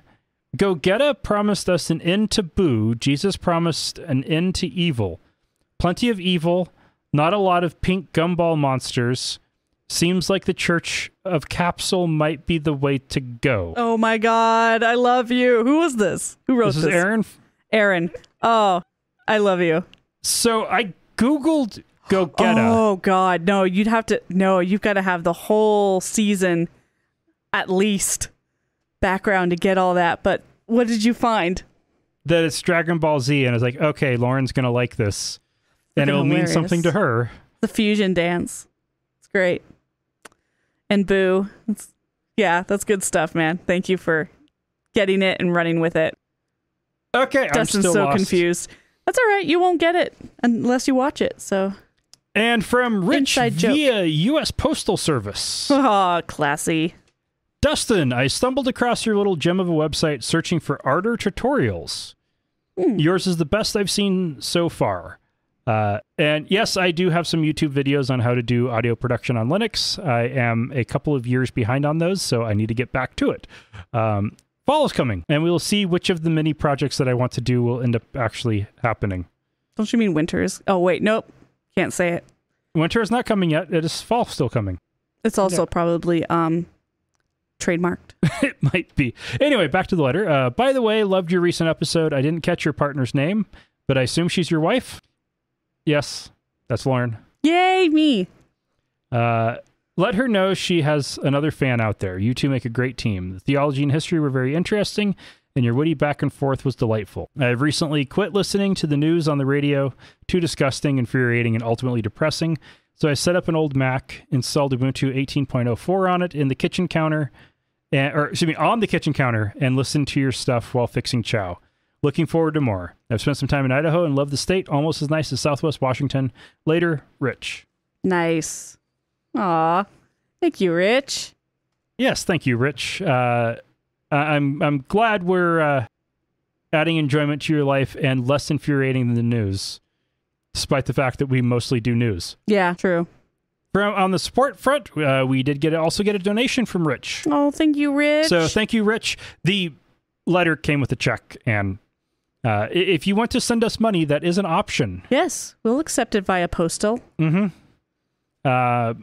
Gogeta promised us an end to boo. Jesus promised an end to evil. Plenty of evil, not a lot of pink gumball monsters. Seems like the Church of Capsule might be the way to go. Oh my God, I love you. Who was this? Who wrote this? This is Aaron. Aaron. Oh, I love you. So I Googled Gogeta. Oh God, no, you've got to have the whole season at least background to get all that. But what did you find? That it's Dragon Ball Z, and I was like, okay, Lauren's going to like this. And it'll mean something to her. The fusion dance. It's great. And boo. That's good stuff, man. Thank you for getting it and running with it. Okay, Dustin's I'm still so confused. That's all right. You won't get it unless you watch it. So. And from Rich Inside joke. via U.S. Postal Service. Oh, classy. Dustin, I stumbled across your little gem of a website searching for Ardor tutorials. Yours is the best I've seen so far. And yes, I do have some YouTube videos on how to do audio production on Linux. I am a couple of years behind on those, so I need to get back to it. Fall is coming, and we will see which of the mini projects that I want to do will end up actually happening. Don't you mean winters? Oh, wait, nope. Can't say it. Winter is not coming yet. It is fall still coming. It's also probably trademarked. It might be. Anyway, back to the letter. By the way, loved your recent episode. I didn't catch your partner's name, but I assume she's your wife? Yes, that's Lauren. Yay, me. Let her know she has another fan out there. You two make a great team. The theology and history were very interesting, and your witty back and forth was delightful. I've recently quit listening to the news on the radio. Too disgusting, infuriating, and ultimately depressing. So I set up an old Mac, installed Ubuntu 18.04 on it in the kitchen counter, on the kitchen counter, and listened to your stuff while fixing chow. Looking forward to more. I've spent some time in Idaho and love the state, almost as nice as Southwest Washington. Later, Rich. Nice. Aw, thank you, Rich. Yes, thank you, Rich. I'm glad we're adding enjoyment to your life and less infuriating than the news, despite the fact that we mostly do news. Yeah, true. On the support front, we did also get a donation from Rich. Oh, thank you, Rich. So thank you, Rich. The letter came with a check, and if you want to send us money, that is an option. Yes, we'll accept it via postal. Mm-hmm.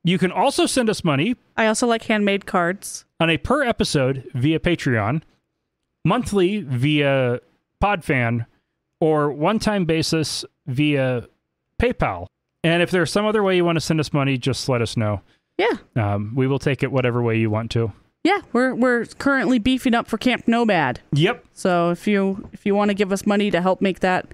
You can also send us money. I also like handmade cards. On a per episode via Patreon, monthly via Podfan, or one-time basis via PayPal. And if there's some other way you want to send us money, just let us know. Yeah. We will take it whatever way you want to. Yeah, we're currently beefing up for Camp Nomad. Yep. So if you want to give us money to help make that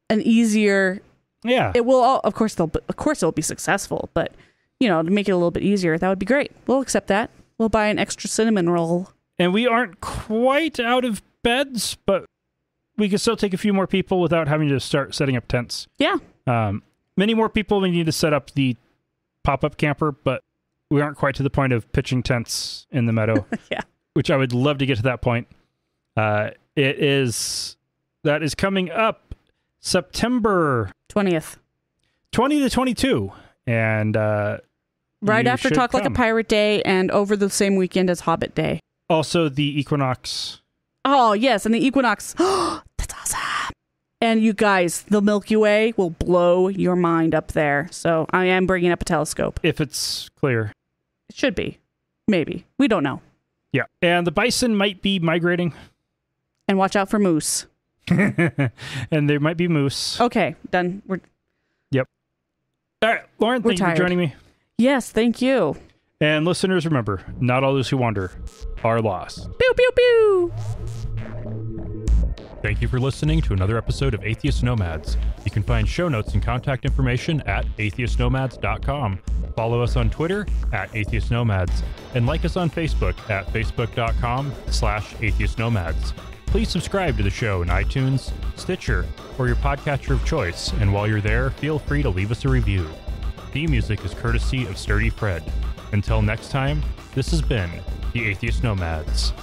an easier, it will. Of course, it'll be successful. But to make it a little bit easier, that would be great. We'll accept that. We'll buy an extra cinnamon roll. And we aren't quite out of beds, but we can still take a few more people without having to start setting up tents. Yeah. Many more people we need to set up the pop-up camper, but we aren't quite to the point of pitching tents in the meadow. Yeah. Which I would love to get to that point. That is coming up September 20th. 20 to 22. And right after Talk Like a Pirate Day and over the same weekend as Hobbit Day. Also the Equinox. Oh, yes, and the Equinox. That's awesome. And you guys, the Milky Way will blow your mind up there. So I am bringing up a telescope. If it's clear. It should be. Maybe. We don't know. Yeah. And the bison might be migrating. And watch out for moose. And there might be moose. Okay, done. Yep. All right, Lauren, thank you for joining me. Yes, thank you. And listeners, remember, not all those who wander are lost. Pew, pew, pew. Thank you for listening to another episode of Atheist Nomads. You can find show notes and contact information at atheistnomads.com. Follow us on Twitter at Atheist Nomads, and like us on Facebook at facebook.com/Atheist Nomads. Please subscribe to the show in iTunes, Stitcher, or your podcatcher of choice, and while you're there, feel free to leave us a review. Theme music is courtesy of Sturdy Fred. Until next time, this has been the Atheist Nomads.